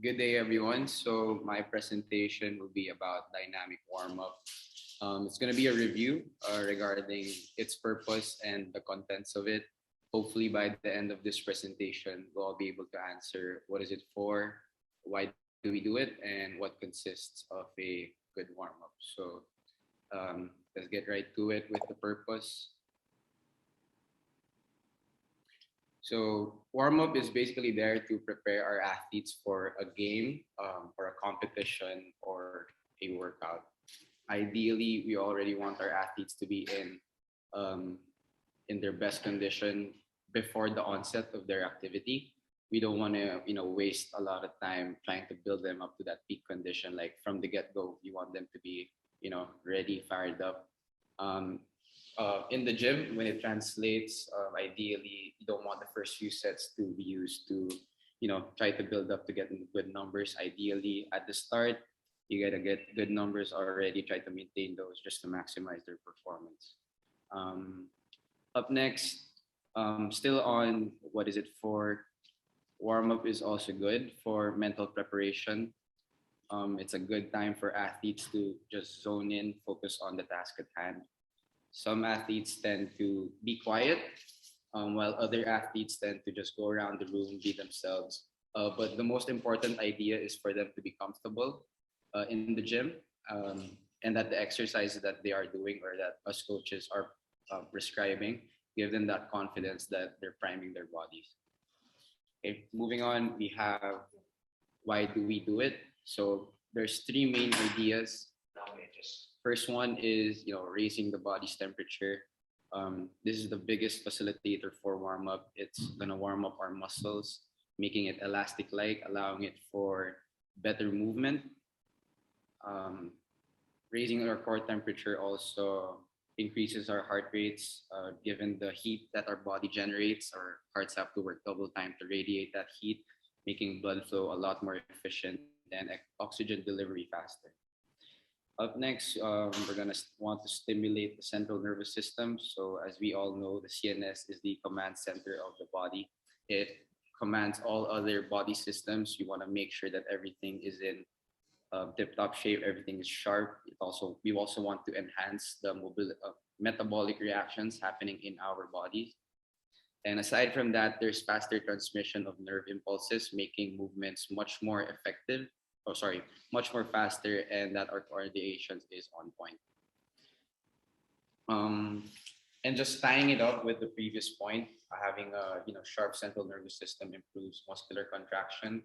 Good day, everyone. So my presentation will be about dynamic warm-up. It's going to be a review regarding its purpose and the contents of it. Hopefully, by the end of this presentation, we'll all be able to answer what is it for, why do we do it, and what consists of a good warm-up. So let's get right to it with the purpose. So warm up is basically there to prepare our athletes for a game, or a competition, or a workout. Ideally, we already want our athletes to be um, in their best condition before the onset of their activity. We don't want to waste a lot of time trying to build them up to that peak condition. Like from the get go, we want them to be ready, fired up. Um, in the gym, when it translates, ideally, you don't want the first few sets to be used to, try to build up to get good numbers. Ideally, at the start, you gotta get good numbers already. Try to maintain those just to maximize their performance. Um, Up next, still on what is it for? Warm up is also good for mental preparation. It's a good time for athletes to just zone in, focus on the task at hand. Some athletes tend to be quiet, while other athletes tend to just go around the room, be themselves. But the most important idea is for them to be comfortable in the gym, and that the exercises that they are doing or that us coaches are prescribing give them that confidence that they're priming their bodies. Okay, moving on, we have why do we do it? So there's three main ideas. First one is raising the body's temperature. This is the biggest facilitator for warm up. It's gonna warm up our muscles, making it elastic like, allowing it for better movement. Um, Raising our core temperature also increases our heart rates. Given the heat that our body generates, our hearts have to work double time to radiate that heat, making blood flow a lot more efficient and oxygen delivery faster. Up next, we're gonna want to stimulate the central nervous system. So as we all know, the CNS is the command center of the body. It commands all other body systems. You want to make sure that everything is in tip-top shape, everything is sharp. We also want to enhance the metabolic reactions happening in our bodies. And aside from that, there's faster transmission of nerve impulses, making movements much more effective. Oh, sorry, much more faster, and that our coordination is on point. Um, and just tying it up with the previous point, having a sharp central nervous system improves muscular contraction.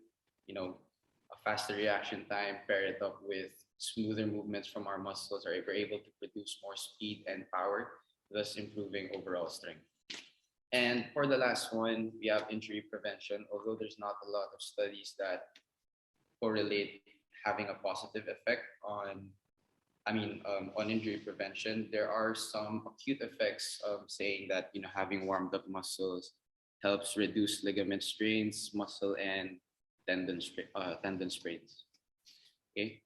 A faster reaction time, pair it up with smoother movements from our muscles, are we're able to produce more speed and power, thus improving overall strength. And for the last one, we have injury prevention. Although there's not a lot of studies that correlate having a positive effect on injury prevention, there are some acute effects of saying that having warmed up muscles helps reduce ligament strains, muscle and tendon sprains. Okay.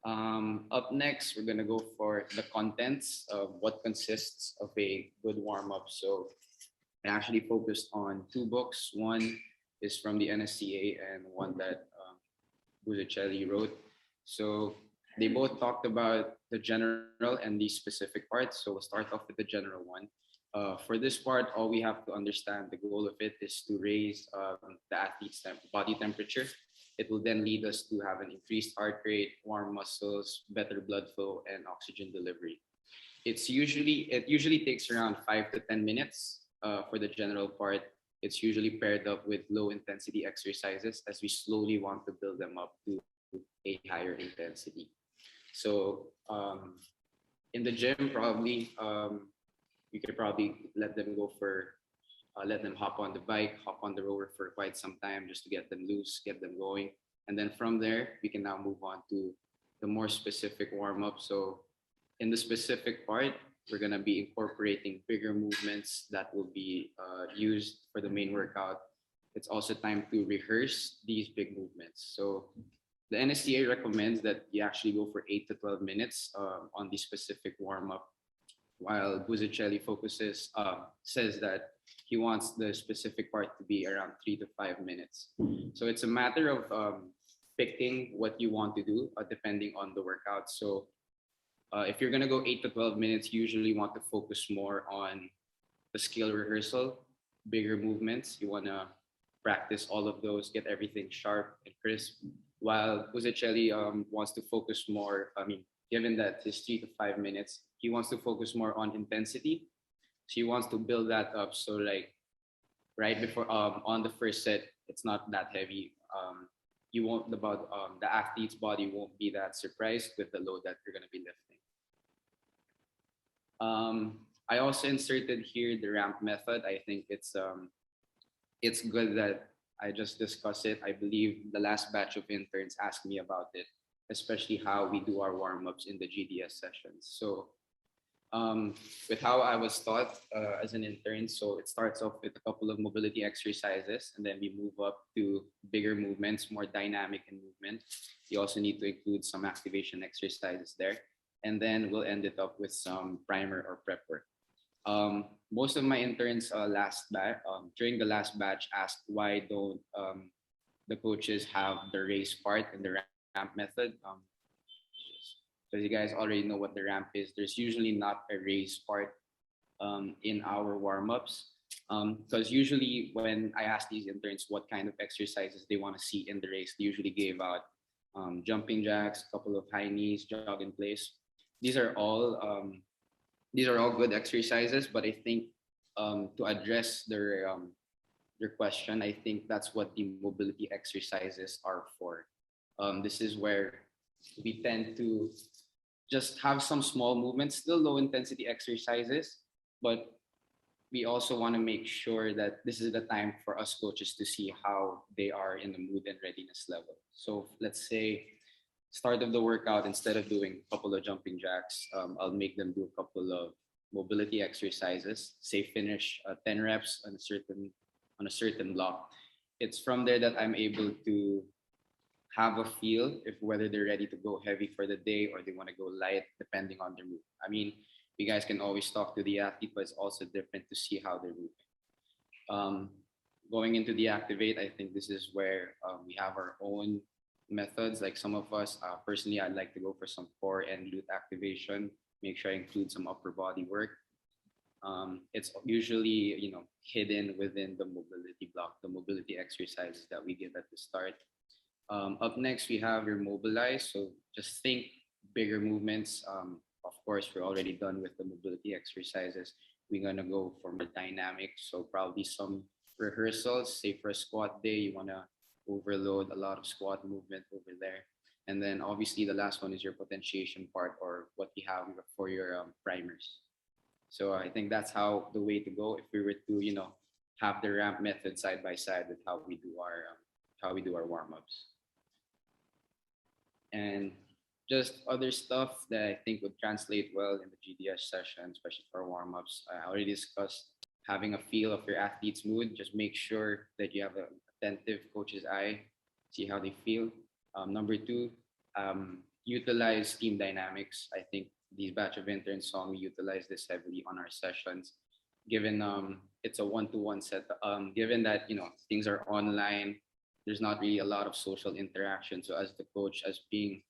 Up next, we're gonna go for the contents of what consists of a good warm up. So I actually focused on two books. One is from the NSCA and one that Buzicelli wrote. So they both talked about the general and the specific parts. So we'll start off with the general one. For this part, all we have to understand, the goal of it is to raise the athlete's body temperature. It will then lead us to have an increased heart rate, warm muscles, better blood flow, and oxygen delivery. It usually takes around 5 to 10 minutes for the general part. It's usually paired up with low intensity exercises as we slowly want to build them up to a higher intensity. So in the gym, probably you could probably let them hop on the bike, hop on the rower for quite some time just to get them loose, get them going. And then from there, we can now move on to the more specific warm up. So in the specific part, we're going to be incorporating bigger movements that will be used for the main workout. It's also time to rehearse these big movements. So the NSCA recommends that you actually go for 8 to 12 minutes on the specific warm up, while Buzicelli says that he wants the specific part to be around 3 to 5 minutes. So it's a matter of picking what you want to do depending on the workout. So if you're gonna go 8 to 12 minutes, you usually want to focus more on the skill rehearsal, bigger movements. You wanna practice all of those, get everything sharp and crisp. While Uzicelli wants to focus more. I mean, given that his 3 to 5 minutes, he wants to focus more on intensity. So he wants to build that up. So like right before on the first set, it's not that heavy. You won't the athlete's body won't be that surprised with the load that you're gonna be lifting. I also inserted here the ramp method. I think it's good that I just discussed it. I believe the last batch of interns asked me about it, especially how we do our warm-ups in the GDS sessions. So with how I was taught as an intern. So it starts off with a couple of mobility exercises, and then we move up to bigger movements, more dynamic in movement. You also need to include some activation exercises there, and then we'll end it up with some primer or prep work. Most of my interns during the last batch asked why don't the coaches have the race part and the ramp method. So you guys already know what the ramp is. There's usually not a race part in our warm-ups. Because usually when I ask these interns what kind of exercises they want to see in the race, they usually gave out jumping jacks, a couple of high knees, jog in place. These are all good exercises, but I think to address their question, I think that's what the mobility exercises are for. This is where we tend to just have some small movements, still low intensity exercises, but we also want to make sure that this is the time for us coaches to see how they are in the mood and readiness level. So let's say start of the workout, instead of doing a couple of jumping jacks, I'll make them do a couple of mobility exercises. Say finish 10 reps on a certain block. It's from there that I'm able to have a feel if whether they're ready to go heavy for the day or they want to go light depending on their mood. I mean, you guys can always talk to the athlete, but it's also different to see how they're moving. Um, Going into the activate, I think this is where we have our own methods. Like some of us, personally, I'd like to go for some core and glute activation. Make sure I include some upper body work. It's usually hidden within the mobility block, the mobility exercises that we give at the start. Up next, we have your mobilize. So just think bigger movements. Of course, we're already done with the mobility exercises. We're gonna go for more dynamic. So probably some rehearsals. Say for a squat day, you wanna overload a lot of squat movement over there. And then obviously the last one is your potentiation part, or what you have for your primers. So I think that's how the way to go if we were to have the ramp method side by side with how we do our warm-ups. And just other stuff that I think would translate well in the GDS session, especially for warm-ups. I already discussed having a feel of your athlete's mood. Just make sure that you have an attentive coach's eye, see how they feel. Number two, utilize team dynamics. I think these batch of interns saw me utilize this heavily on our sessions. Given it's a one-to-one set, given that things are online, there's not really a lot of social interaction. So as the coach, as being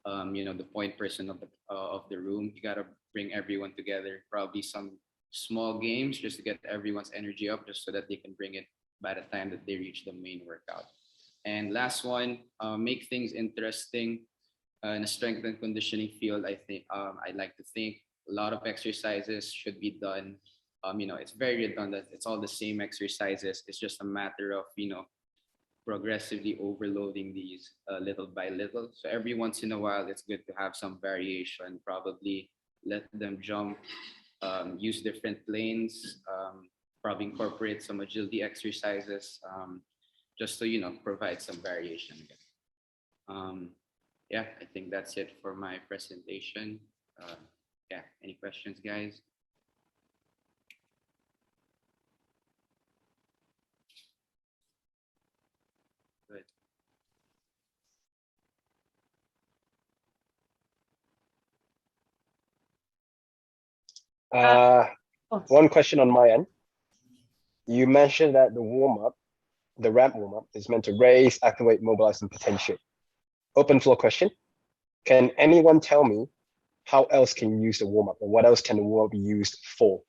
the point person of the room, you gotta bring everyone together. Probably some small games just to get everyone's energy up, just so that they can bring it by the time that they reach the main workout. And last one, make things interesting. In a strength and conditioning field, I think I'd like to think a lot of exercises should be done. It's very redundant. It's all the same exercises. It's just a matter of progressively overloading these little by little. So every once in a while, it's good to have some variation. Probably let them jump, use different planes, probably incorporate some agility exercises, just to provide some variation again. Yeah, I think that's it for my presentation. Yeah, any questions, guys? Good. One question on my end. You mentioned that the ramp warm-up, is meant to raise, activate, mobilize, and potentiate. Open floor question. Can anyone tell me how else can you use the warm-up, or what else can the warm-up be used for?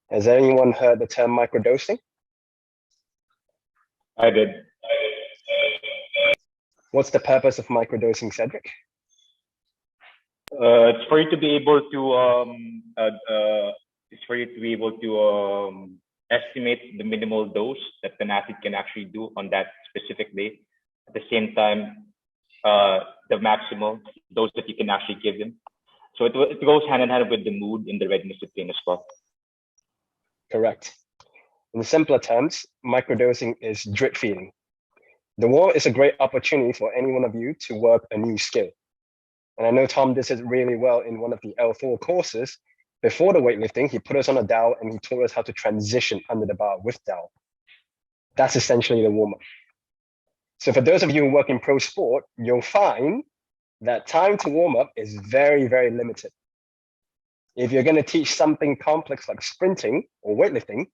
Has anyone heard the term microdosing? I did. What's the purpose of microdosing, Cedric? It's for you to be able to estimate the minimal dose that an athlete can actually do on that specific day. At the same time, the maximal dose that you can actually give them. So it goes hand in hand with the mood and the readiness to train as well. Correct. In simpler terms, microdosing is drip feeding. The warm is a great opportunity for any one of you to work a new skill. And I know Tom did it really well in one of the L4 courses. Before the weightlifting, he put us on a dowel and he taught us how to transition under the bar with dowel. That's essentially the warm-up. So for those of you who work in pro sport, you'll find that time to warm up is very, very limited. If you're going to teach something complex like sprinting or weightlifting,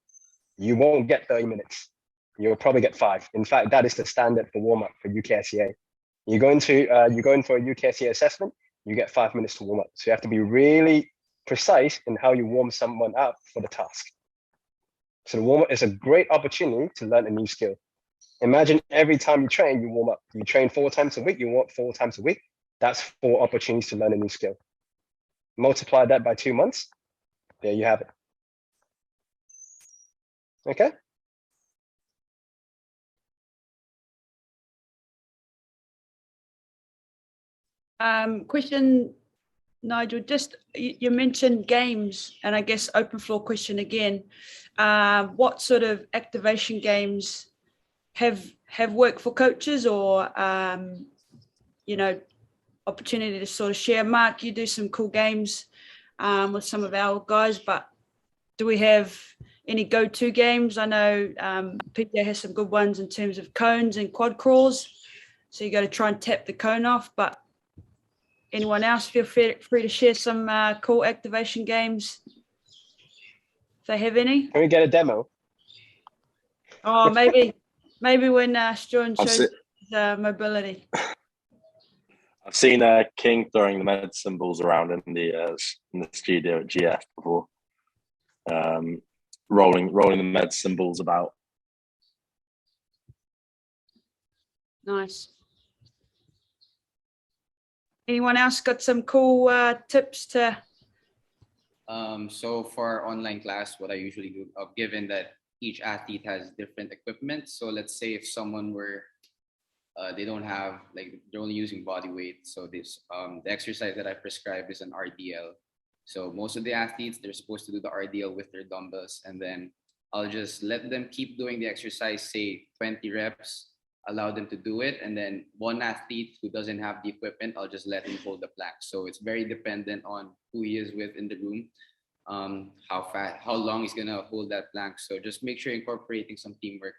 you won't get 30 minutes. You'll probably get 5. In fact, that is the standard for warm up for UKSCA. You go in for a UKSCA assessment, you get 5 minutes to warm up. So you have to be really precise in how you warm someone up for the task. So the warm up is a great opportunity to learn a new skill. Imagine every time you train, you warm up. You train 4 times a week, you warm up 4 times a week. That's 4 opportunities to learn a new skill. Multiply that by 2 months, there you have it. Okay. Question, Nigel, just you mentioned games, and I guess open floor question again. What sort of activation games have worked for coaches, or you know, opportunity to sort of share? Mark, you do some cool games with some of our guys, but do we have any go-to games? I know PJ has some good ones in terms of cones and quad crawls, so you got to try and tap the cone off. But anyone else, feel free to share some cool activation games if they have any. Can we get a demo? Oh, maybe when Stuart shows his mobility. I've seen King throwing the med symbols around in the studio at GF before, rolling the med symbols about. Nice. Anyone else got some cool tips to? So for our online class, what I usually do, given that each athlete has different equipment, so let's say if someone were they don't have, like, they're only using body weight. So this the exercise that I prescribe is an RDL. So most of the athletes, they're supposed to do the RDL with their dumbbells, and then I'll just let them keep doing the exercise, say 20 reps, allow them to do it. And then one athlete who doesn't have the equipment, I'll just let him hold the plank. So it's very dependent on who he is with in the room, how long he's gonna hold that plank. So just make sure incorporating some teamwork,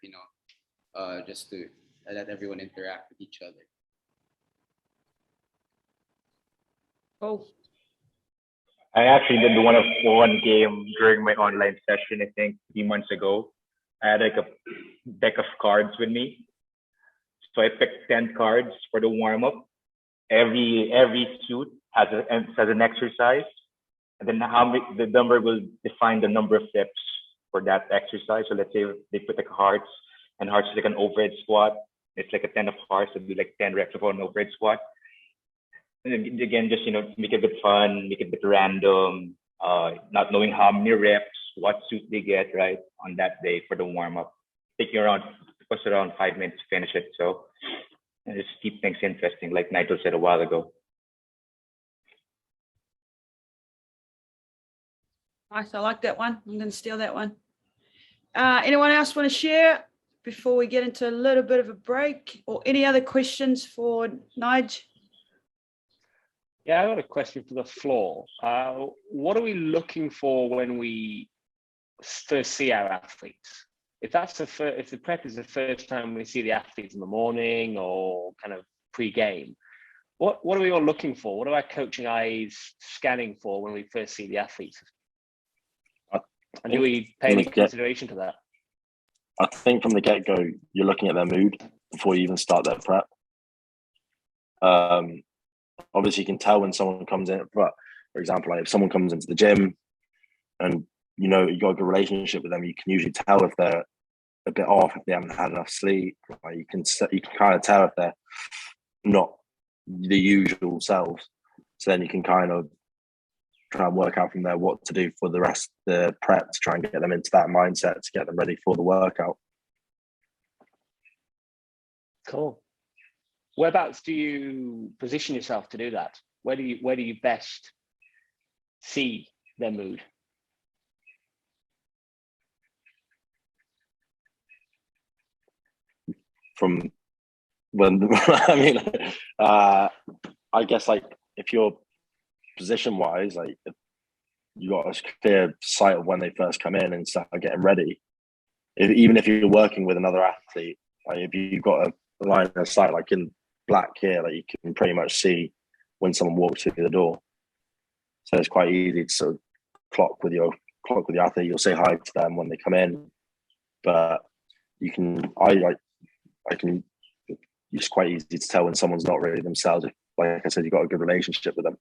just to let everyone interact with each other. Oh, I actually did one game during my online session, I think 3 months ago. I had like a deck of cards with me. So I picked 10 cards for the warm-up. Every suit has an exercise. And then the number will define the number of reps for that exercise. So let's say they put like hearts, and hearts is like an overhead squat. It's like a 10 of hearts, so it'd be like 10 reps of an overhead squat. And then again, just make it a bit fun, make it a bit random, not knowing how many reps, what suit they get right on that day for the warm-up. Taking around 5 minutes to finish it. So just keep things interesting, like Nigel said a while ago. nice. I like that one. I'm going to steal that one. Anyone else want to share before we get into a little bit of a break, or any other questions for Nige? Yeah, I got a question for the floor. What are we looking for when we first see our athletes? If the prep is the first time we see the athletes in the morning or kind of pre-game, what are we all looking for? What are our coaching eyes scanning for when we first see the athletes? And do we pay any consideration to that? I think from the get-go, you're looking at their mood before you even start their prep. Obviously, you can tell when someone comes in. But for example, like if someone comes into the gym and you know you got a good relationship with them, you can usually tell if they're a bit off, if they haven't had enough sleep. Like you can kind of tell if they're not the usual selves. So then you can kind of try and work out from there what to do for the rest of the prep to try and get them into that mindset to get them ready for the workout. Cool. Whereabouts do you position yourself to do that? Where do you best see their mood? From when I mean, I guess like if you're position wise, like if you got a clear sight of when they first come in and start getting ready. Even if you're working with another athlete, like if you've got a line of sight, like in black here, like you can pretty much see when someone walks through the door. So it's quite easy to sort of clock with your athlete. You'll say hi to them when they come in, but it's quite easy to tell when someone's not really themselves. If, like I said, you've got a good relationship with them.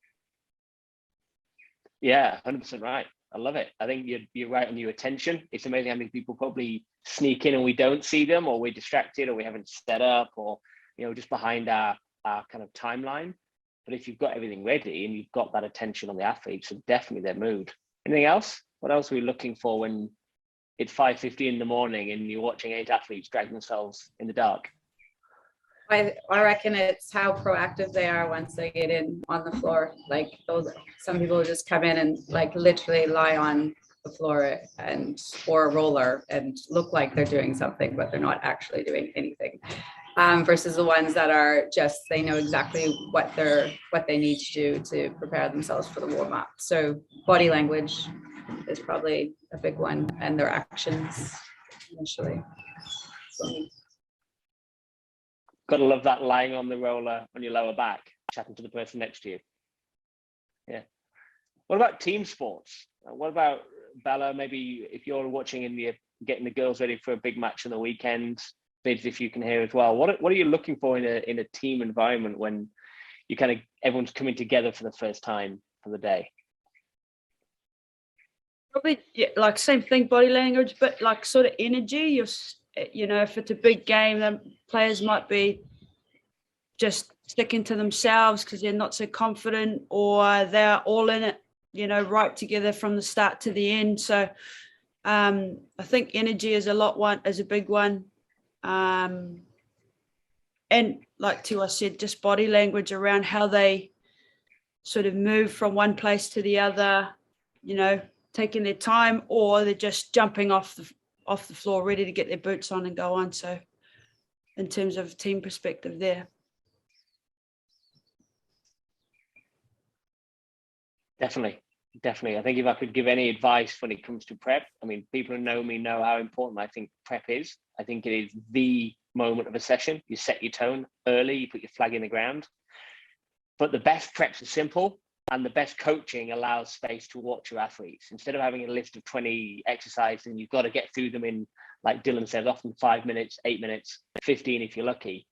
Yeah, 100% right. I love it. I think you're right on your attention. It's amazing how many people probably sneak in and we don't see them, or we're distracted, or we haven't set up, or just behind our kind of timeline. But if you've got everything ready and you've got that attention on the athletes, so definitely their mood. Anything else? What else are we looking for when it's 5:50 in the morning and you're watching 8 athletes drag themselves in the dark? I reckon it's how proactive they are once they get in on the floor. Like some people just come in and like literally lie on the floor or a roller and look like they're doing something, but they're not actually doing anything. Versus the ones that are they know exactly what they need to do to prepare themselves for the warm up. So body language is probably a big one, and their actions initially. Gotta love that lying on the roller on your lower back, chatting to the person next to you. Yeah. What about team sports? What about Bella? Maybe if you're watching and you're getting the girls ready for a big match on the weekend, Vids, if you can hear as well. What are you looking for in a team environment when you kind of everyone's coming together for the first time for the day? Probably like same thing, body language, but like sort of energy. If it's a big game, then players might be just sticking to themselves because they're not so confident, or they're all in it, right together from the start to the end. So I think energy is a big one. And like Tua said, just body language around how they sort of move from one place to the other, taking their time, or they're just jumping off the floor, ready to get their boots on and go on. So in terms of team perspective there. Definitely. I think if I could give any advice when it comes to prep, I mean, people who know me know how important I think prep is. I think it is the moment of a session. You set your tone early, you put your flag in the ground. But the best preps are simple, and the best coaching allows space to watch your athletes. Instead of having a list of 20 exercises and you've got to get through them in, like Dylan says, often 5 minutes, 8 minutes, 15 if you're lucky.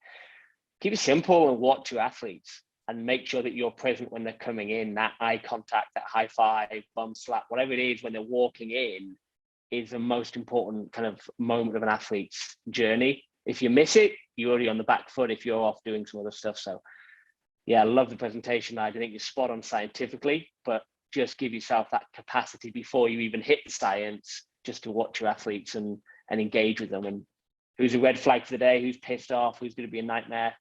Keep it simple and watch your athletes and make sure that you're present when they're coming in. That eye contact, that high five, bum slap, whatever it is when they're walking in is the most important kind of moment of an athlete's journey. If you miss it, you're already on the back foot if you're off doing some other stuff. So yeah, I love the presentation. I think you're spot on scientifically, but just give yourself that capacity before you even hit the science, just to watch your athletes and engage with them. And who's a red flag for the day? Who's pissed off? Who's going to be a nightmare?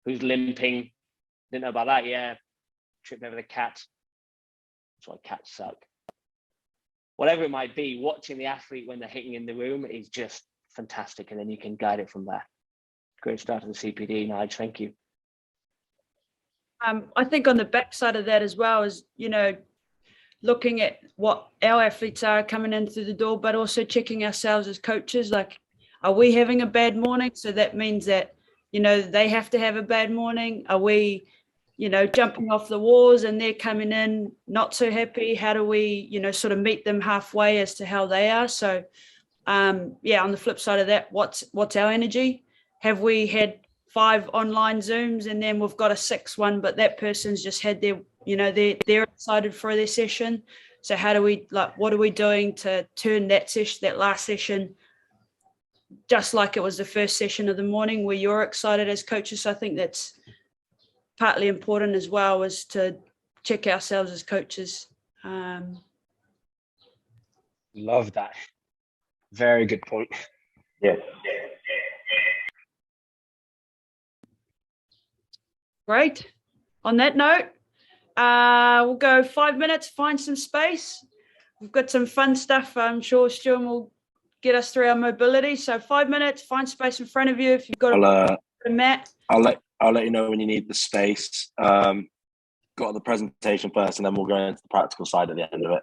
Who's limping? Didn't know about that. Yeah, tripped over the cat. That's why cats suck. Whatever it might be, watching the athlete when they're hitting in the room is just fantastic, and then you can guide it from there. Great start to the CPD, Nige. Thank you. I think on the backside of that as well is, looking at what our athletes are coming in through the door, but also checking ourselves as coaches. Like, are we having a bad morning? So that means that, they have to have a bad morning. Are we, jumping off the walls and they're coming in not so happy? How do we, sort of meet them halfway as to how they are? So on the flip side of that, what's our energy? Have we had 5 online Zooms and then we've got a 6th one, but that person's just had their, they're excited for their session. So how do we, what are we doing to turn that last session, just like it was the first session of the morning where you're excited as coaches? So I think that's partly important as well, is to check ourselves as coaches. Love that. Very good point. Yes. Great. On that note, we'll go 5 minutes, find some space. We've got some fun stuff. I'm sure Stuart will get us through our mobility. So 5 minutes, find space in front of you. If you've got a mat. I'll let you know when you need the space. Got the presentation first, and then we'll go into the practical side at the end of it.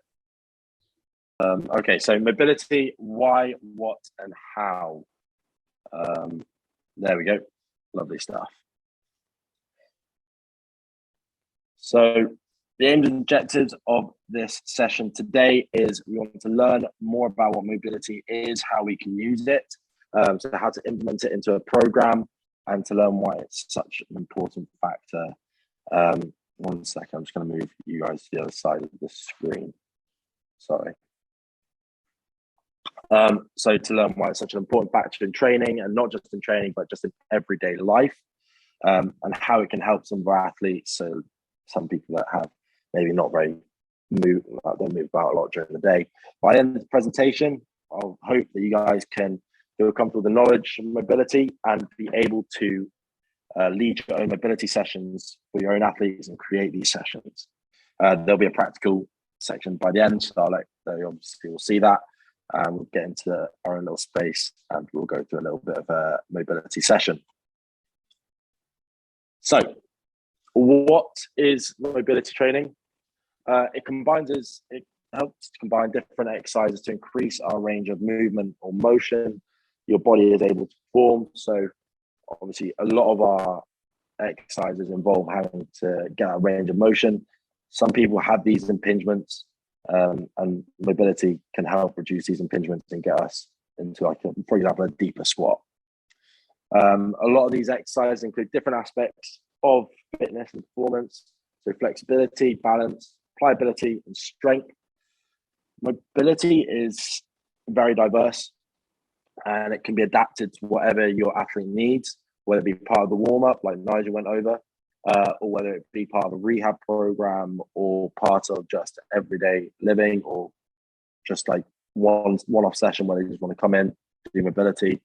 Okay, so mobility, why, what, and how. There we go. Lovely stuff. So the aims and objectives of this session today is we want to learn more about what mobility is, how we can use it, so how to implement it into a program, and to learn why it's such an important factor. 1 second, I'm just going to move you guys to the other side of the screen. Sorry. So to learn why it's such an important factor in training, and not just in training, but just in everyday life, and how it can help some of our athletes. So some people that have maybe not very they move about a lot during the day. By the end of the presentation, I'll hope that you guys can feel comfortable with the knowledge of mobility and be able to lead your own mobility sessions for your own athletes and create these sessions. There'll be a practical section by the end, so obviously we'll see that. We'll get into our own little space and we'll go through a little bit of a mobility session. So, what is mobility training? It helps to combine different exercises to increase our range of movement or motion your body is able to perform. So obviously a lot of our exercises involve having to get a range of motion. Some people have these impingements, and mobility can help reduce these impingements and get us into, for example, a deeper squat. A lot of these exercises include different aspects of fitness and performance, so flexibility, balance, pliability, and strength. Mobility is very diverse, and it can be adapted to whatever your athlete needs, whether it be part of the warm-up, like Nigel went over, or whether it be part of a rehab program, or part of just everyday living, or just like one-off session where they just want to come in, do mobility.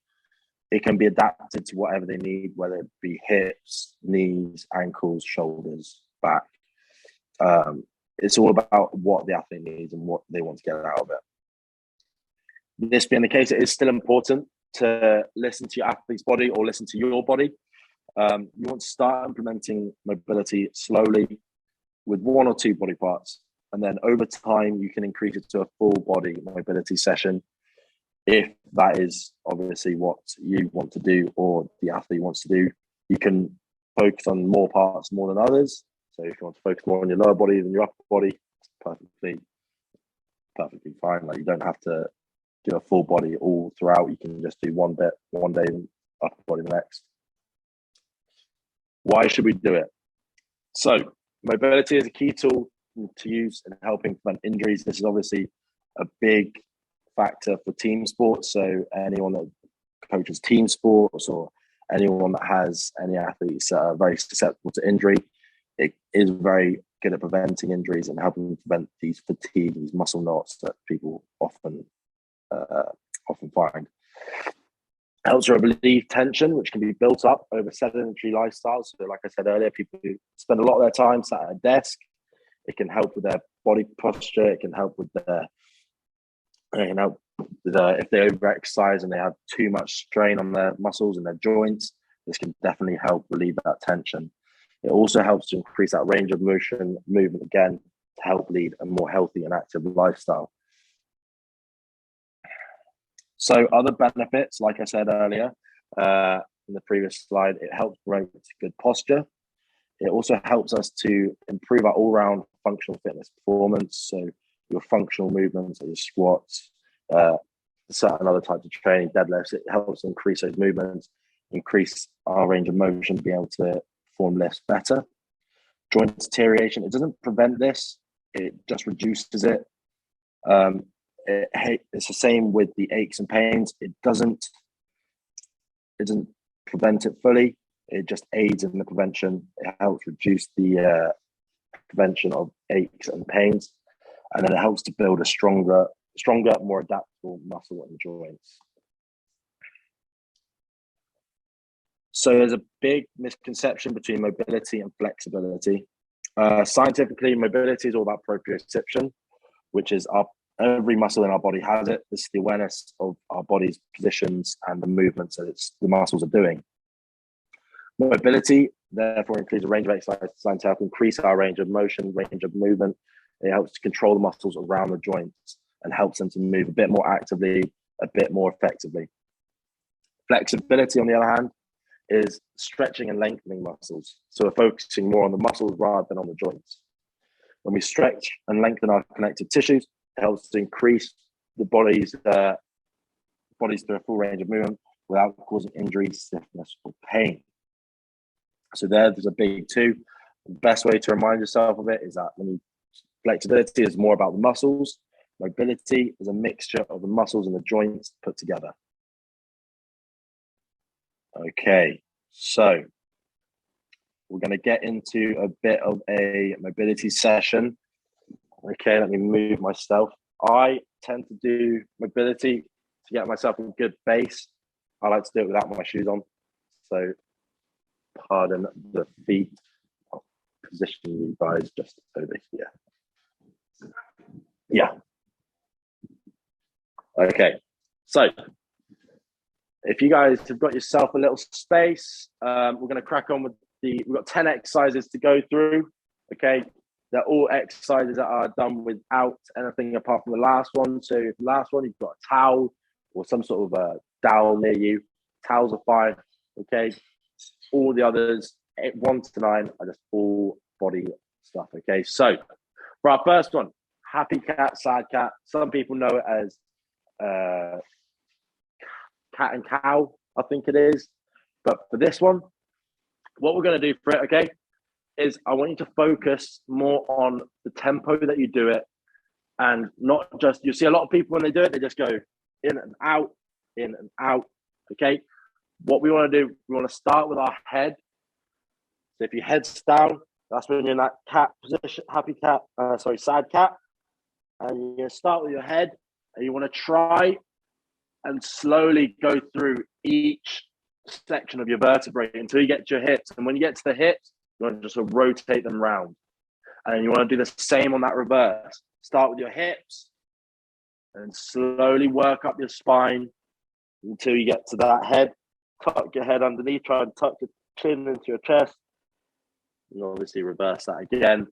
It can be adapted to whatever they need, whether it be hips, knees, ankles, shoulders, back. It's all about what the athlete needs and what they want to get out of it. This being the case, it is still important to listen to your athlete's body or listen to your body. You want to start implementing mobility slowly with 1 or 2 body parts. And then over time, you can increase it to a full body mobility session, if that is obviously what you want to do or the athlete wants to do. You can focus on more parts more than others. So if you want to focus more on your lower body than your upper body, it's perfectly fine. Like, you don't have to do a full body all throughout. You can just do one bit one day and upper body the next. Why should we do it? So mobility is a key tool to use in helping prevent injuries. This is obviously a big factor for team sports. So anyone that coaches team sports, or anyone that has any athletes that are very susceptible to injury, it is very good at preventing injuries and helping prevent these fatigue, these muscle knots that people often find. It helps relieve tension, which can be built up over sedentary lifestyles. So like I said earlier, people who spend a lot of their time sat at a desk. It can help with their body posture. It can help with if they overexercise and they have too much strain on their muscles and their joints. This can definitely help relieve that tension. It also helps to increase that range of movement again, to help lead a more healthy and active lifestyle. So other benefits, like I said earlier in the previous slide, it helps promote good posture. It also helps us to improve our all-round functional fitness performance. So your functional movements, your squats, certain other types of training, deadlifts. It helps increase those movements, increase our range of motion, be able to perform lifts better. Joint deterioration, it doesn't prevent this, it just reduces it. It's the same with the aches and pains. It doesn't prevent it fully. It just aids in the prevention. It helps reduce the prevention of aches and pains, and then it helps to build a stronger, more adaptable muscle and joints. So there's a big misconception between mobility and flexibility. Scientifically, mobility is all about proprioception, which is every muscle in our body has it. This is the awareness of our body's positions and the movements that the muscles are doing. Mobility, therefore, includes a range of exercises designed to help increase our range of motion, range of movement. It helps to control the muscles around the joints and helps them to move a bit more actively, a bit more effectively. Flexibility, on the other hand, is stretching and lengthening muscles. So we're focusing more on the muscles rather than on the joints. When we stretch and lengthen our connective tissues, it helps to increase the body's to a full range of movement without causing injury, stiffness, or pain. So there's a big two. The best way to remind yourself of it is that flexibility is more about the muscles. Mobility is a mixture of the muscles and the joints put together. Okay, so we're going to get into a bit of a mobility session. Okay, let me move myself. I tend to do mobility to get myself a good base. I like to do it without my shoes on. So pardon the feet. I'll position you guys just over here. Yeah. Okay, so if you guys have got yourself a little space, we're going to crack on with we've got 10 exercises to go through. Okay, they're all exercises that are done without anything apart from the last one. So if the last one, you've got a towel or some sort of a dowel near you. Towels are fine. Okay, all the others, 1 to 9, are just all body stuff. Okay, so for our first one, happy cat, sad cat. Some people know it as cat and cow, I think it is. But for this one, what we're going to do for it, okay, is I want you to focus more on the tempo that you do it, and not just, you see a lot of people when they do it, they just go in and out, okay? What we want to do, we want to start with our head. So if your head's down, that's when you're in that cat position, sad cat. And you're going to start with your head, and you want to try and slowly go through each section of your vertebrae until you get to your hips. And when you get to the hips, you want to just sort of rotate them around. And you want to do the same on that reverse. Start with your hips and slowly work up your spine until you get to that head. Tuck your head underneath, try and tuck your chin into your chest. And obviously reverse that again.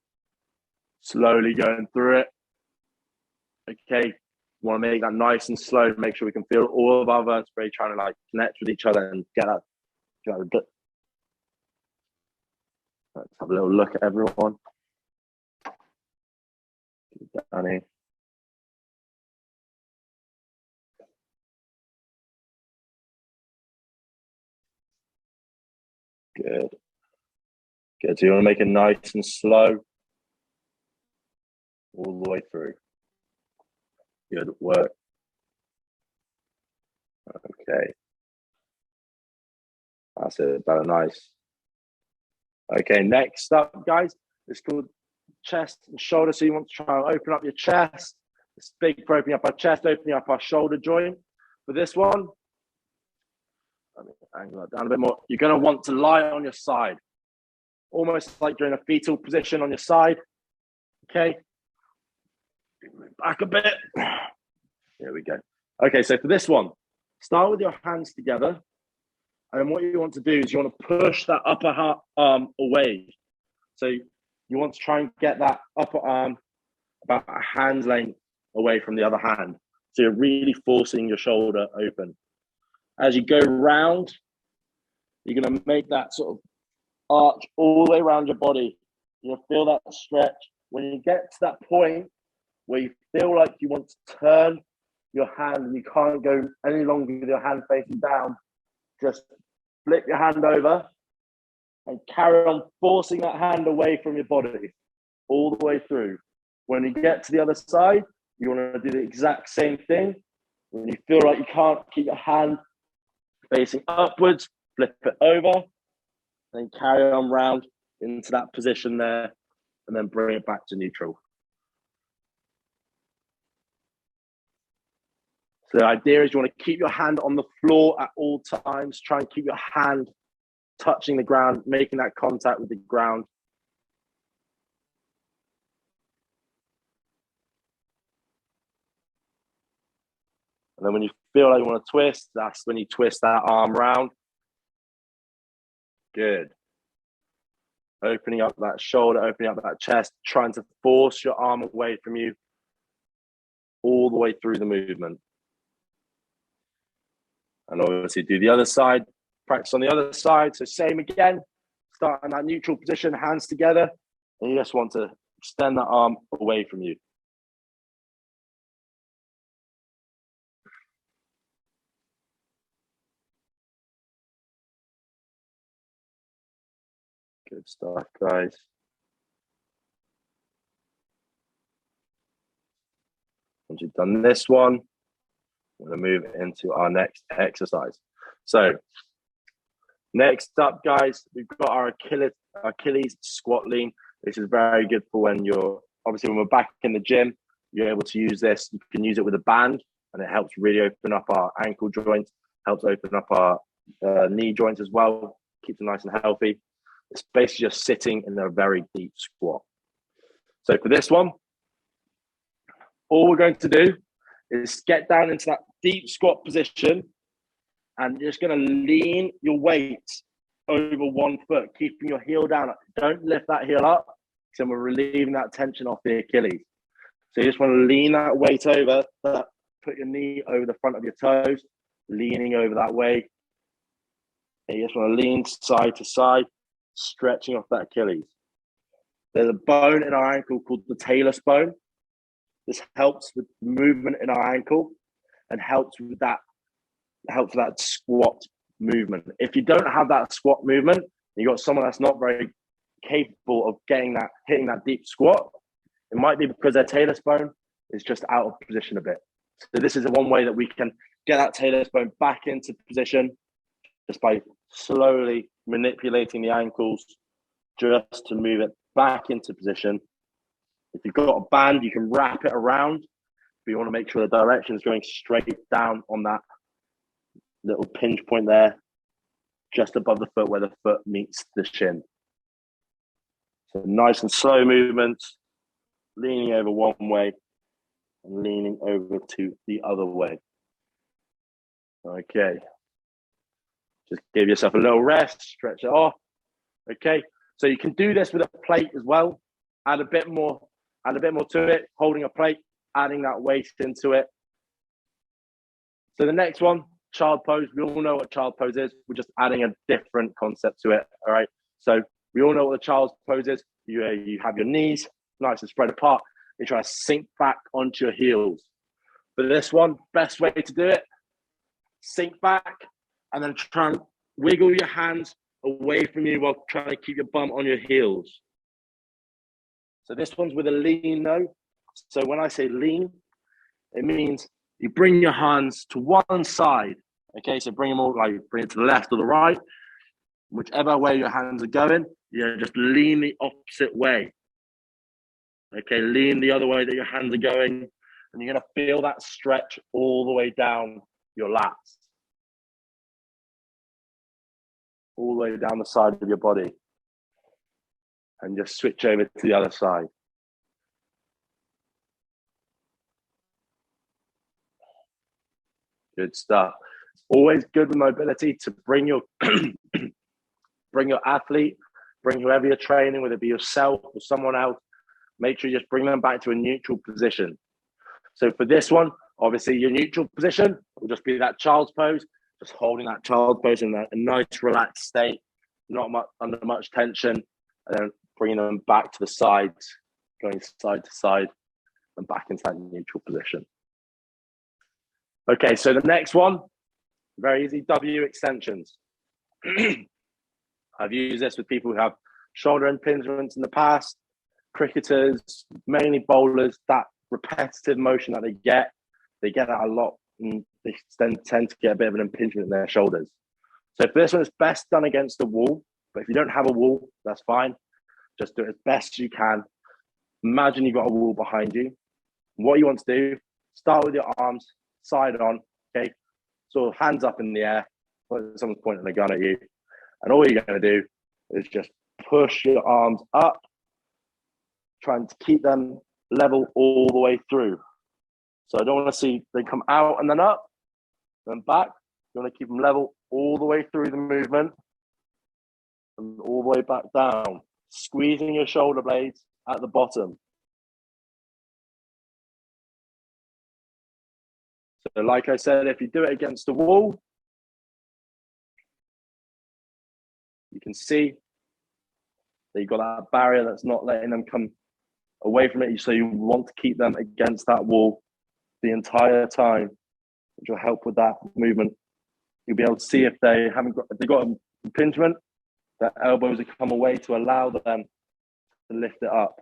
Slowly going through it. Okay. We want to make that nice and slow, make sure we can feel all of our vertebrae trying to connect with each other and get that. Let's have a little look at everyone. Danny. Good. Good. So you want to make it nice and slow all the way through. Good work. Okay. That's it. Very nice. Okay, next up, guys, it's called chest and shoulder. So you want to try and open up your chest. It's big for opening up our chest, opening up our shoulder joint. For this one, let me angle that down a bit more. You're going to want to lie on your side, almost like you're in a fetal position on your side. Okay. Back a bit. There we go. Okay, so for this one, start with your hands together. And then what you want to do is you want to push that upper arm away. So you want to try and get that upper arm about a hand's length away from the other hand. So you're really forcing your shoulder open. As you go round, you're going to make that sort of arch all the way around your body. You'll feel that stretch. When you get to that point where you feel like you want to turn your hand and you can't go any longer with your hand facing down, just flip your hand over and carry on forcing that hand away from your body all the way through. When you get to the other side, you want to do the exact same thing. When you feel like you can't keep your hand facing upwards, flip it over, then carry on round into that position there, and then bring it back to neutral. So the idea is you want to keep your hand on the floor at all times. Try and keep your hand touching the ground, making that contact with the ground. And then when you feel like you want to twist, that's when you twist that arm round. Good. Opening up that shoulder, opening up that chest, trying to force your arm away from you all the way through the movement. And obviously do the other side, practice on the other side. So same again, start in that neutral position, hands together, and you just want to extend that arm away from you. Good stuff, guys. Once you've done this one, we're going to move into our next exercise. So next up, guys, we've got our Achilles squat lean. This is very good for when you're, obviously when we're back in the gym, you're able to use this. You can use it with a band, and it helps really open up our ankle joints, helps open up our knee joints as well, keeps them nice and healthy. It's basically just sitting in a very deep squat. So for this one, all we're going to do is get down into that deep squat position, and you're just going to lean your weight over one foot, keeping your heel down. Don't lift that heel up, because then we're relieving that tension off the Achilles. So you just want to lean that weight over, put your knee over the front of your toes, leaning over that way. And you just want to lean side to side, stretching off that Achilles. There's a bone in our ankle called the talus bone. This helps with movement in our ankle and helps with that squat movement. If you don't have that squat movement, you got someone that's not very capable of hitting that deep squat, it might be because their talus bone is just out of position a bit. So this is one way that we can get that talus bone back into position, just by slowly manipulating the ankles just to move it back into position. If you've got a band, you can wrap it around, but you want to make sure the direction is going straight down on that little pinch point there, just above the foot where the foot meets the shin. So nice and slow movements, leaning over one way and leaning over to the other way. Okay. Just give yourself a little rest, stretch it off. Okay. So you can do this with a plate as well. Add a bit more to it, holding a plate, adding that weight into it. So the next one, child pose. We all know what child pose is. We're just adding a different concept to it. All right. So we all know what the child's pose is. You have your knees nice and spread apart. You try to sink back onto your heels. For this one, best way to do it, sink back and then try and wiggle your hands away from you while trying to keep your bum on your heels. So this one's with a lean though. So when I say lean, it means you bring your hands to one side. Okay, so bring them all, like bring it to the left or the right. Whichever way your hands are going, you just lean the opposite way. Okay, lean the other way that your hands are going. And you're gonna feel that stretch all the way down your lats. All the way down the side of your body. And just switch over to the other side. Good stuff. Always good with mobility to bring your bring your athlete, bring whoever you're training, whether it be yourself or someone else, make sure you just bring them back to a neutral position. So for this one, obviously your neutral position will just be that child's pose, just holding that child's pose in a nice relaxed state, not much under much tension, and then bringing them back to the sides, going side to side and back into that neutral position. Okay, so the next one, very easy, W extensions. I've used this with people who have shoulder impingements in the past, cricketers, mainly bowlers, that repetitive motion that they get that a lot, and they tend to get a bit of an impingement in their shoulders. So for this one, it's best done against the wall, but if you don't have a wall, that's fine. Just do it as best as you can. Imagine you've got a wall behind you. What you want to do, start with your arms side on, okay? So hands up in the air, like someone's pointing a gun at you. And all you're going to do is just push your arms up, trying to keep them level all the way through. So I don't want to see they come out and then up, then back. You want to keep them level all the way through the movement and all the way back down, squeezing your shoulder blades at the bottom. So like I said, if you do it against the wall, you can see that you've got that barrier that's not letting them come away from it. So you want to keep them against that wall the entire time, which will help with that movement. You'll be able to see if they haven't got, if they've got an impingement, their elbows will come away to allow them to lift it up.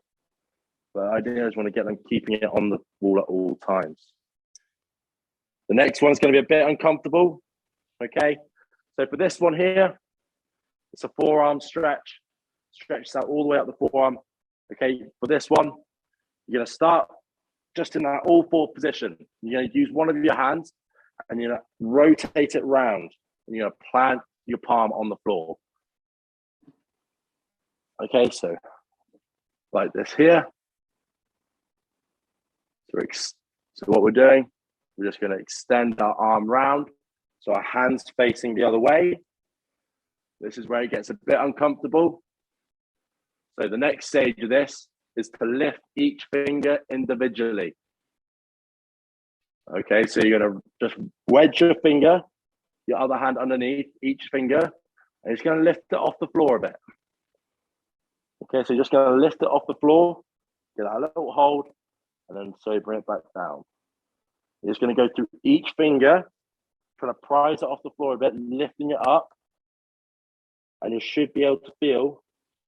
But the idea is want to get them keeping it on the wall at all times. The next one's going to be a bit uncomfortable. Okay, so for this one here, it's a forearm stretch. Stretch out all the way up the forearm. Okay, for this one, you're going to start just in that all four position. You're going to use one of your hands and you're going to rotate it round. And you're going to plant your palm on the floor. Okay, so like this here. So what we're doing, we're just going to extend our arm round. So our hands facing the other way. This is where it gets a bit uncomfortable. So the next stage of this is to lift each finger individually. Okay, so you're going to just wedge your finger, your other hand underneath each finger, and it's going to lift it off the floor a bit. Okay, so you're just going to lift it off the floor, get that little hold, and then so you bring it back down. You're just going to go through each finger, trying to prise it off the floor a bit, lifting it up, and you should be able to feel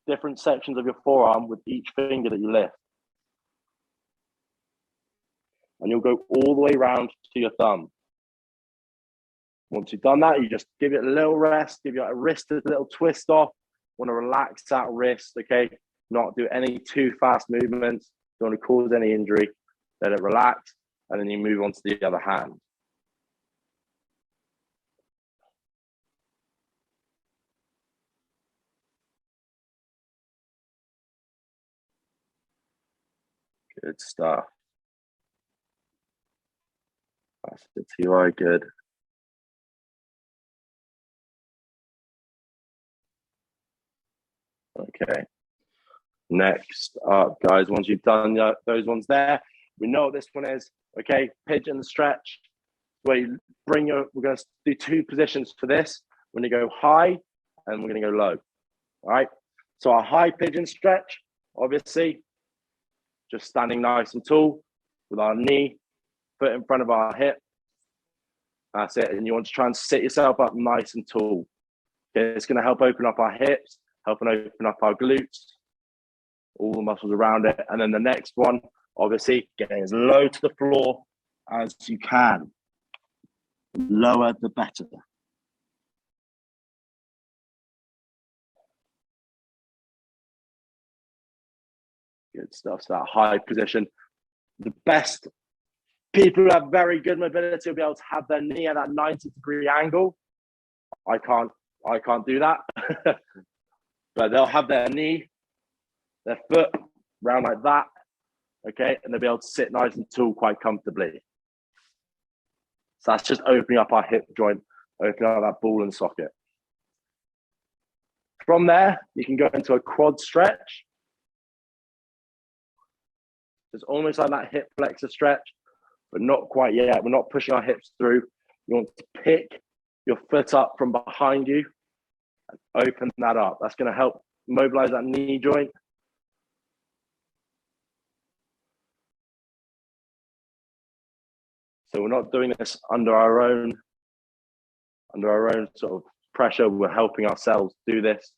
different sections of your forearm with each finger that you lift. And you'll go all the way around to your thumb. Once you've done that, you just give it a little rest, give your wrist a little twist off. Want to relax that wrist, okay? Not do any too fast movements. Don't want to cause any injury. Let it relax, and then you move on to the other hand. Good stuff. That's the TY, good. Okay. Next up, guys, once you've done those ones there, we know what this one is. Okay, pigeon stretch. Where you bring your, we're going to do two positions for this. We're going to go high and we're going to go low. All right. So our high pigeon stretch, obviously, just standing nice and tall with our knee, foot in front of our hip. That's it. And you want to try and sit yourself up nice and tall. Okay, it's going to help open up our hips, helping open up our glutes, all the muscles around it. And then the next one, obviously, getting as low to the floor as you can. Lower the better. Good stuff. So that high position. The best people who have very good mobility will be able to have their knee at that 90-degree angle. I can't do that. But they'll have their knee, their foot round like that. Okay, and they'll be able to sit nice and tall quite comfortably. So that's just opening up our hip joint, opening up that ball and socket. From there, you can go into a quad stretch. It's almost like that hip flexor stretch, but not quite yet. We're not pushing our hips through. You want to pick your foot up from behind you and open that up. That's going to help mobilize that knee joint. So we're not doing this under our own sort of pressure. We're helping ourselves do this.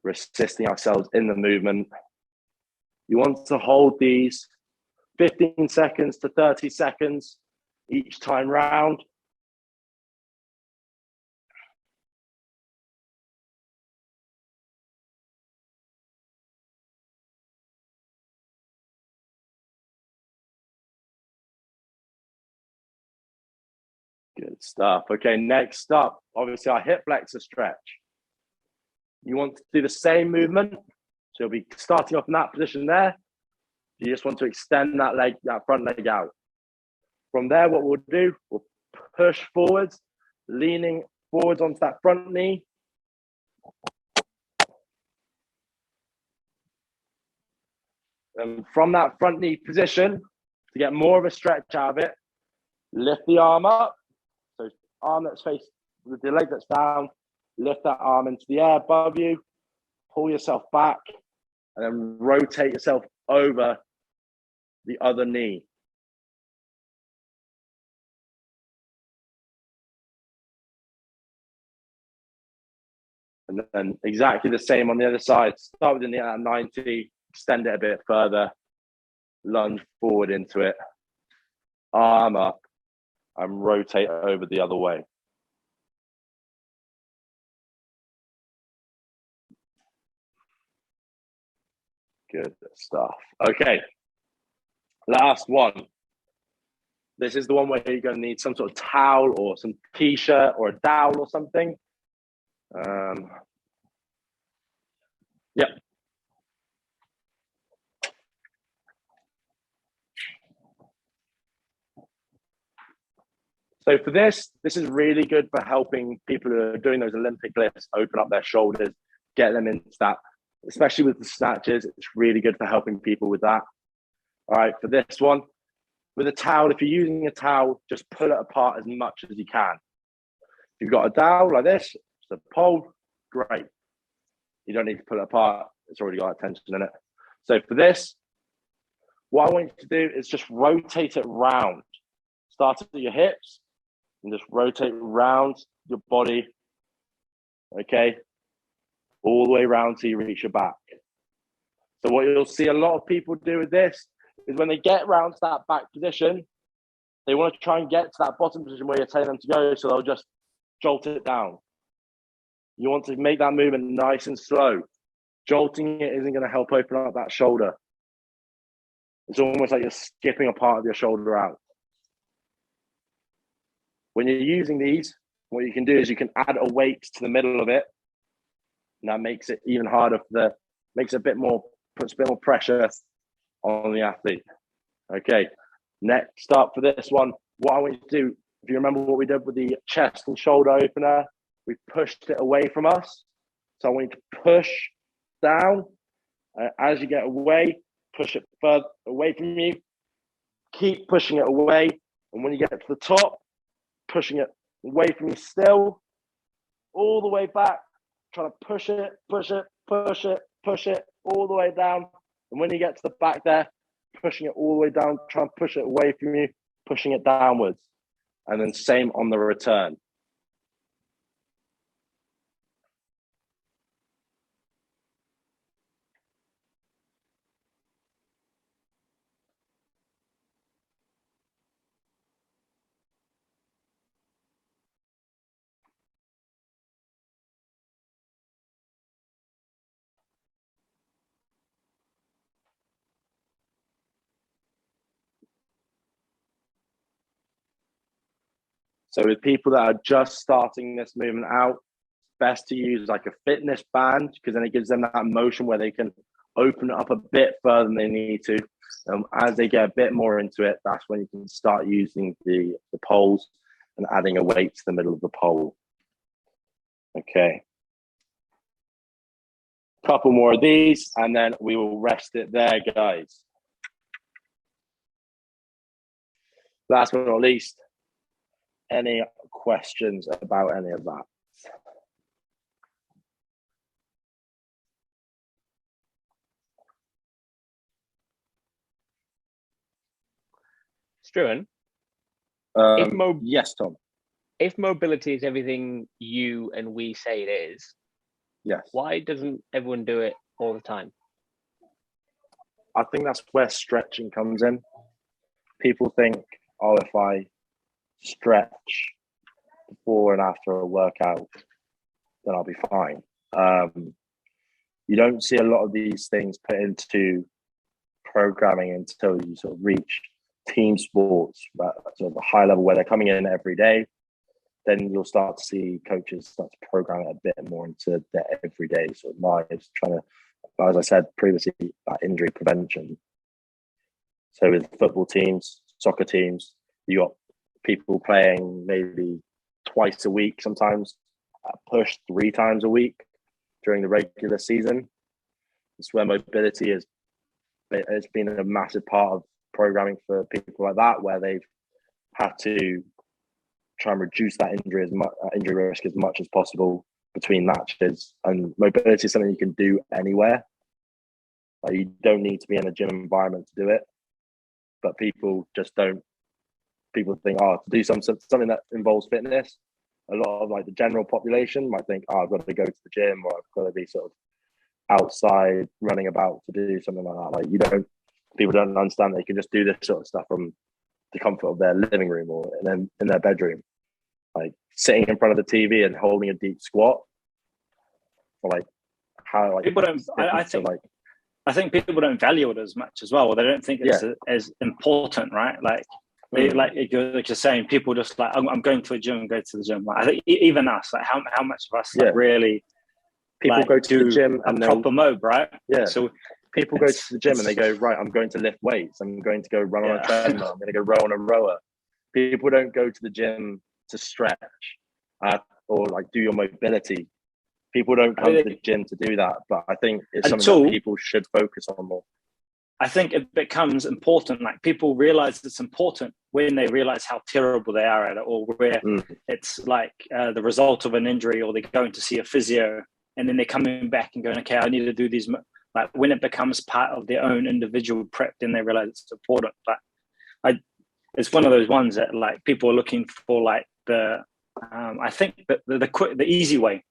We're assisting ourselves in the movement. You want to hold these 15 seconds to 30 seconds each time round. Good stuff. Okay, next up, obviously our hip flexor stretch. You want to do the same movement. So you'll be starting off in that position there. You just want to extend that leg, that front leg out. From there, what we'll do, we'll push forwards, leaning forwards onto that front knee. And from that front knee position, to get more of a stretch out of it, lift the arm up. So arm that's faced with the leg that's down, lift that arm into the air above you, pull yourself back, and then rotate yourself over the other knee. And then exactly the same on the other side. Start with the knee at 90, extend it a bit further, lunge forward into it, arm up, and rotate over the other way. Good stuff. Okay, last one. This is the one where you're going to need some sort of towel or some t-shirt or a dowel or something. Yep. So for this is really good for helping people who are doing those Olympic lifts open up their shoulders, get them into that, especially with the snatches. It's really good for helping people with that. All right, for this one, with a towel, if you're using a towel, just pull it apart as much as you can. If you've got a dowel like this, it's a pole, great. You don't need to pull it apart. It's already got tension in it. So for this, what I want you to do is just rotate it round. Start at your hips and just rotate round your body, okay? All the way around till you reach your back. So what you'll see a lot of people do with this is when they get around to that back position, they want to try and get to that bottom position where you're telling them to go, so they'll just jolt it down. You want to make that movement nice and slow. Jolting it isn't going to help open up that shoulder. It's almost like you're skipping a part of your shoulder out. When you're using these, what you can do is you can add a weight to the middle of it, and that makes it even harder puts a bit more pressure on the athlete. Okay, next up for this one, what I want you to do, if you remember what we did with the chest and shoulder opener, we pushed it away from us. So I want you to push down. As you get away, push it further away from you. Keep pushing it away. And when you get to the top, pushing it away from you still, all the way back, trying to push it, push it, push it, push it, all the way down. And when you get to the back there, pushing it all the way down, try and push it away from you, pushing it downwards. And then same on the return. So with people that are just starting this movement out, best to use like a fitness band, because then it gives them that motion where they can open it up a bit further than they need to. As they get a bit more into it, that's when you can start using the poles and adding a weight to the middle of the pole. Okay. Couple more of these, and then we will rest it there, guys. Last but not least, any questions about any of that? Struan, Yes, Tom. If mobility is everything you and we say it is, Yes. why doesn't everyone do it all the time? I think that's where stretching comes in. People think, oh, if I stretch before and after a workout, then I'll be fine. You don't see a lot of these things put into programming until you sort of reach team sports at sort of a high level where they're coming in every day. Then you'll start to see coaches start to program it a bit more into their everyday sort of lives, trying to, as I said previously, that injury prevention. So with football teams, soccer teams, you got people playing maybe twice a week, sometimes push 3 times a week during the regular season. It's where mobility is. It's been a massive part of programming for people like that, where they've had to try and reduce that injury risk as much as possible between matches. And mobility is something you can do anywhere. Like, you don't need to be in a gym environment to do it. But people just don't. People think, oh, to do something that involves fitness, a lot of like the general population might think, oh, I've got to go to the gym, or I've got to be sort of outside running about to do something like that. Like, people don't understand they can just do this sort of stuff from the comfort of their living room or in their bedroom, like sitting in front of the TV and holding a deep squat, or like how like people don't. I think people don't value it as much as well, or they don't think it's as important, right? Like. Like you're saying, people just like, I'm going to a gym, go to the gym. Like, I think even us, like how much of us like really people go to the gym and proper mob, right? Yeah. So people go to the gym and they go, right, I'm going to lift weights. I'm going to go run on a treadmill. I'm going to go row on a rower. People don't go to the gym to stretch or like do your mobility. People don't come to the gym to do that. But I think it's something that people should focus on more. I think it becomes important. Like, people realize it's important when they realize how terrible they are at it, or where it's like the result of an injury, or they're going to see a physio and then they're coming back and going, okay, I need to do these. Like, when it becomes part of their own individual prep, then they realize it's important. But it's one of those ones that like people are looking for, like I think that the easy way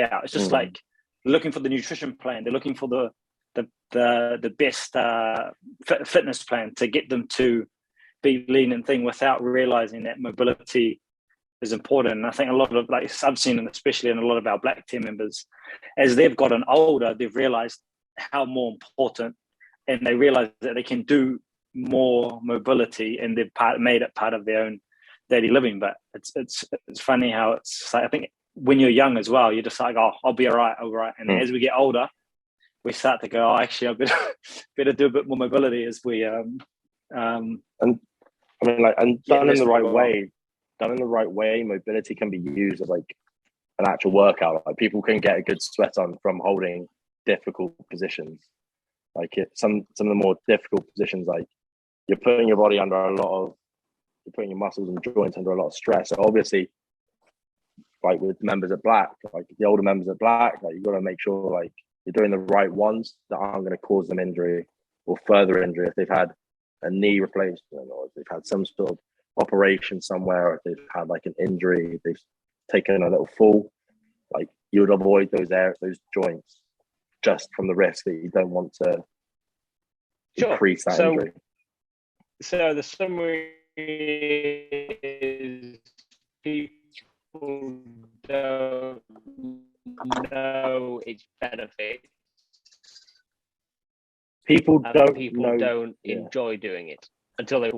out. It's just like looking for the nutrition plan. They're looking for the best fitness plan to get them to be lean and thing, without realizing that mobility is important. And I think a lot of, like, I've seen, and especially in a lot of our black team members, as they've gotten older, they've realized how more important, and they realize that they can do more mobility, and they've made it part of their own daily living. But it's funny how it's like, I think when you're young as well, you're just like, oh, I'll be all right. And as we get older, we start to go, oh, actually, I better do a bit more mobility as we and I mean, like, and done in the right way, mobility can be used as like an actual workout. Like, people can get a good sweat on from holding difficult positions. Like, some of the more difficult positions, like you're putting your body under you're putting your muscles and joints under a lot of stress. So obviously, like with members at black, like the older members at black, like you've got to make sure like you're doing the right ones that aren't going to cause them injury or further injury. If they've had a knee replacement, or if they've had some sort of operation somewhere, or if they've had like an injury, if they've taken a little fall, like you would avoid those joints just from the risk that you don't want to increase that injury. So the summary is people don't know its benefits. People don't enjoy doing it until they're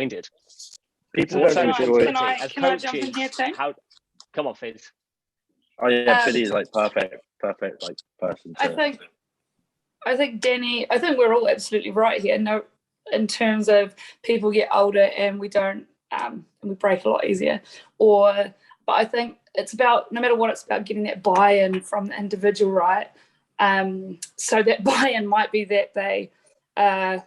injured. People don't enjoy it. Can I jump in here too? Come on, Fizz. Oh yeah, Fiddy is like perfect like person. I think Danny. I think we're all absolutely right here. No, in terms of people get older and we don't, and we break a lot easier. But I think it's about, no matter what, it's about getting that buy-in from the individual, right? So that buy-in might be that they have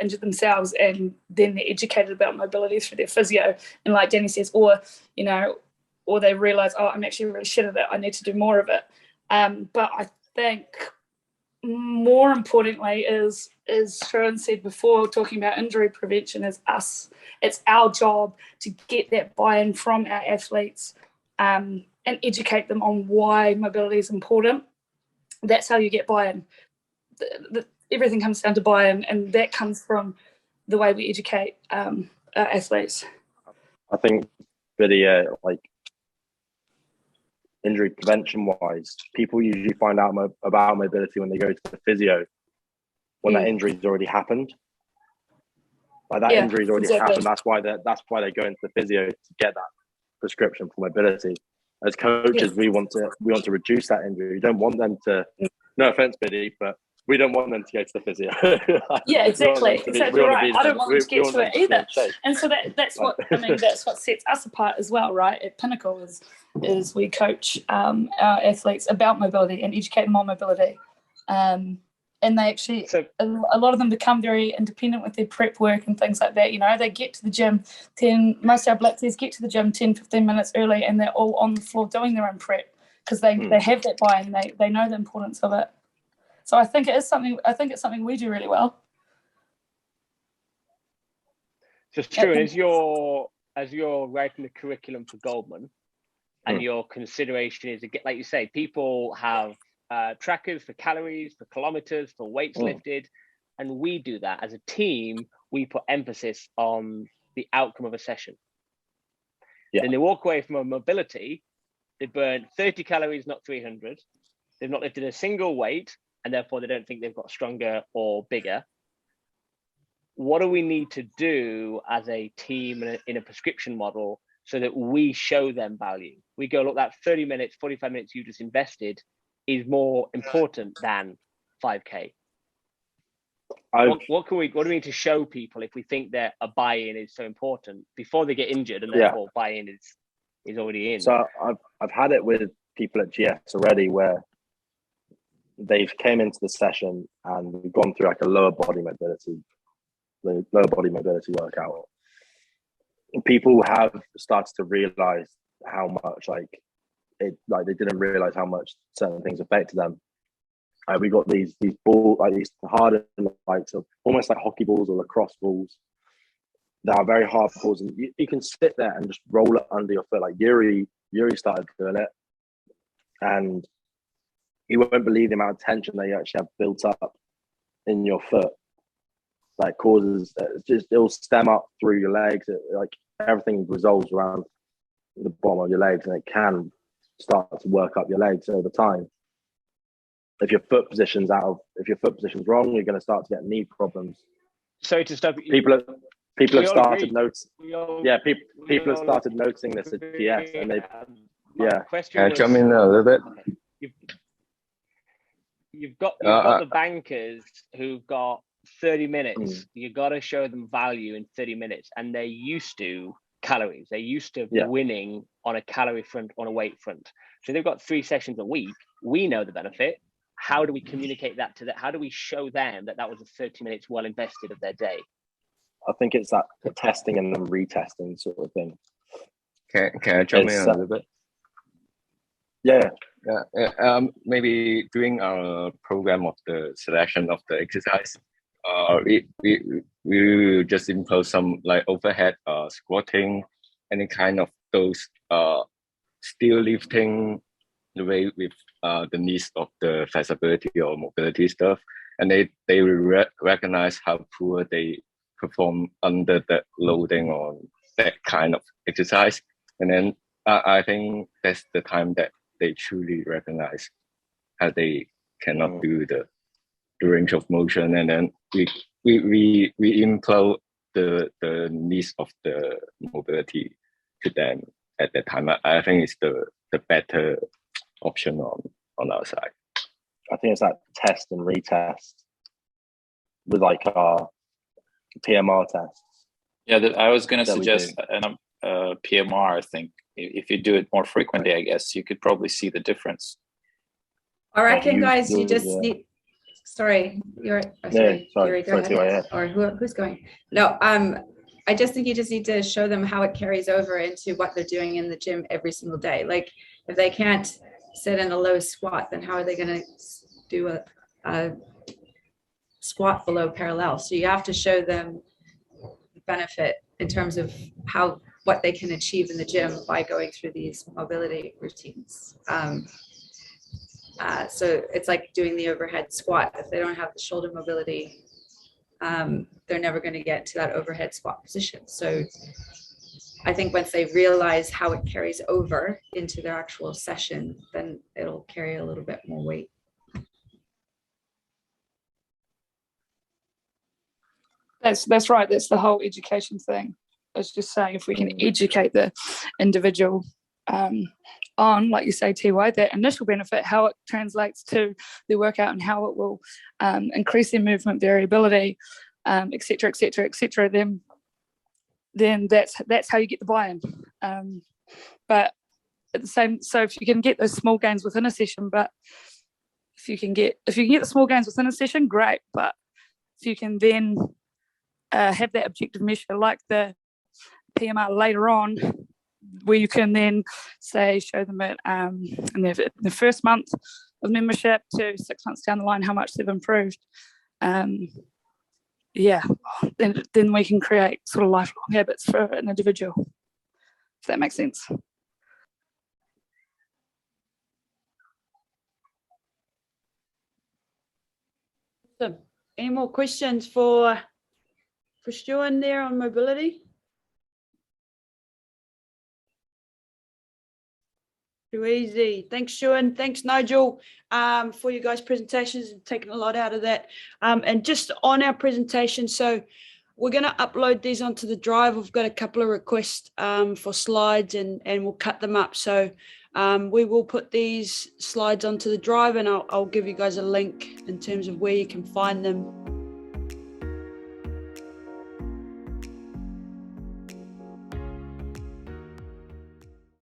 injured themselves and then they're educated about mobility through their physio, and like Danny says, or they realize, oh, I'm actually really shit at it, I need to do more of it. But I think more importantly is Sharon said before, talking about injury prevention, is us. It's our job to get that buy-in from our athletes and educate them on why mobility is important. That's how you get buy-in. Everything comes down to buy-in, and that comes from the way we educate our athletes. I think video, like injury prevention wise, people usually find out about mobility when they go to the physio, when that injury's already happened. Like that injury's already happened. That's why they go into the physio to get that prescription for mobility. As coaches, we want to reduce that injury. We don't want them to. No offense, Biddy, but we don't want them to go to the physio. Yeah, exactly. Exactly right. I don't want them to get to it either. And so that's what I mean. That's what sets us apart as well, right? At Pinnacle is we coach our athletes about mobility and educate them on mobility. And they actually, a lot of them become very independent with their prep work and things like that. You know, they get to the gym, most of our blitzies get to the gym 10, 15 minutes early, and they're all on the floor doing their own prep because they have that buy-in, they know the importance of it. So I think it's something we do really well. So Stuart, as you're writing the curriculum for Goldman, and your consideration is, like you say, people have trackers for calories, for kilometers, for weights lifted, and we do that as a team. We put emphasis on the outcome of a session. Then they walk away from a mobility, they burn 30 calories, not 300. They've not lifted a single weight, and therefore they don't think they've got stronger or bigger. What do we need to do as a team in a prescription model so that we show them value? We go, look, that 30 minutes, 45 minutes you just invested is more important than 5K. What do we need to show people if we think that a buy-in is so important before they get injured, and therefore buy-in is already in? So I've had it with people at GS already where they've came into the session and we've gone through like a lower body mobility workout. And people have started to realize how much they didn't realize how much certain things affected them. We got these balls, like these harder, so almost like hockey balls or lacrosse balls that are very hard balls, and you can sit there and just roll it under your foot. Like Yuri started doing it, and you won't believe the amount of tension that you actually have built up in your foot. Like causes it'll stem up through your legs. Everything resolves around the bottom of your legs, and it can start to work up your legs over time. If your foot position's wrong, you're going to start to get knee problems. Sorry to stop you. People have started noticing. People have started noticing this at GS, and they. Can I jump in a little bit? You've got the bankers who've got 30 minutes. You've got to show them value in 30 minutes, and they're used to calories. They're used to winning on a calorie front, on a weight front. So they've got 3 sessions a week. We know the benefit. How do we communicate that to them? How do we show them that was a 30 minutes well invested of their day? I think it's that testing and then retesting sort of thing. Can I jump in a little bit? Yeah. Maybe during our program of the selection of the exercise, we just impose some like overhead squatting, any kind of those still lifting the weight with the needs of the flexibility or mobility stuff, and they recognize how poor they perform under that loading or that kind of exercise, and then I think that's the time that they truly recognize how they cannot do the range of motion, and then we implode the needs of the mobility to them at that time. I think it's the better option on our side. I think it's that test and retest with like our PMR tests. Yeah, I was going to suggest a PMR. I think if you do it more frequently, I guess you could probably see the difference. I reckon, guys, you just need. Sorry, Yuri, go ahead. Or who's going? No, I just think you just need to show them how it carries over into what they're doing in the gym every single day. Like if they can't sit in a low squat, then how are they going to do squat below parallel. So you have to show them the benefit in terms of what they can achieve in the gym by going through these mobility routines. So it's like doing the overhead squat. If they don't have the shoulder mobility, they're never going to get to that overhead squat position. So I think once they realize how it carries over into their actual session, then it'll carry a little bit more weight. That's right. That's the whole education thing. I was just saying, if we can educate the individual on, like you say, TY, that initial benefit, how it translates to the workout and how it will increase their movement variability, et cetera, then that's how you get the buy-in. But at the same, so if you can get those small gains within a session, but if you can get the small gains within a session, great. But if you can then have that objective measure like the PMR later on, where you can then say, show them it in the first month of membership to 6 months down the line how much they've improved. Yeah, then we can create sort of lifelong habits for an individual, if that makes sense. So, any more questions for Stuart there on mobility? Too easy. Thanks, Stuart. Thanks, Nigel, for your guys' presentations and taking a lot out of that. And just on our presentation, so we're going to upload these onto the drive. We've got a couple of requests for slides, and we'll cut them up. So we will put these slides onto the drive, and I'll give you guys a link in terms of where you can find them.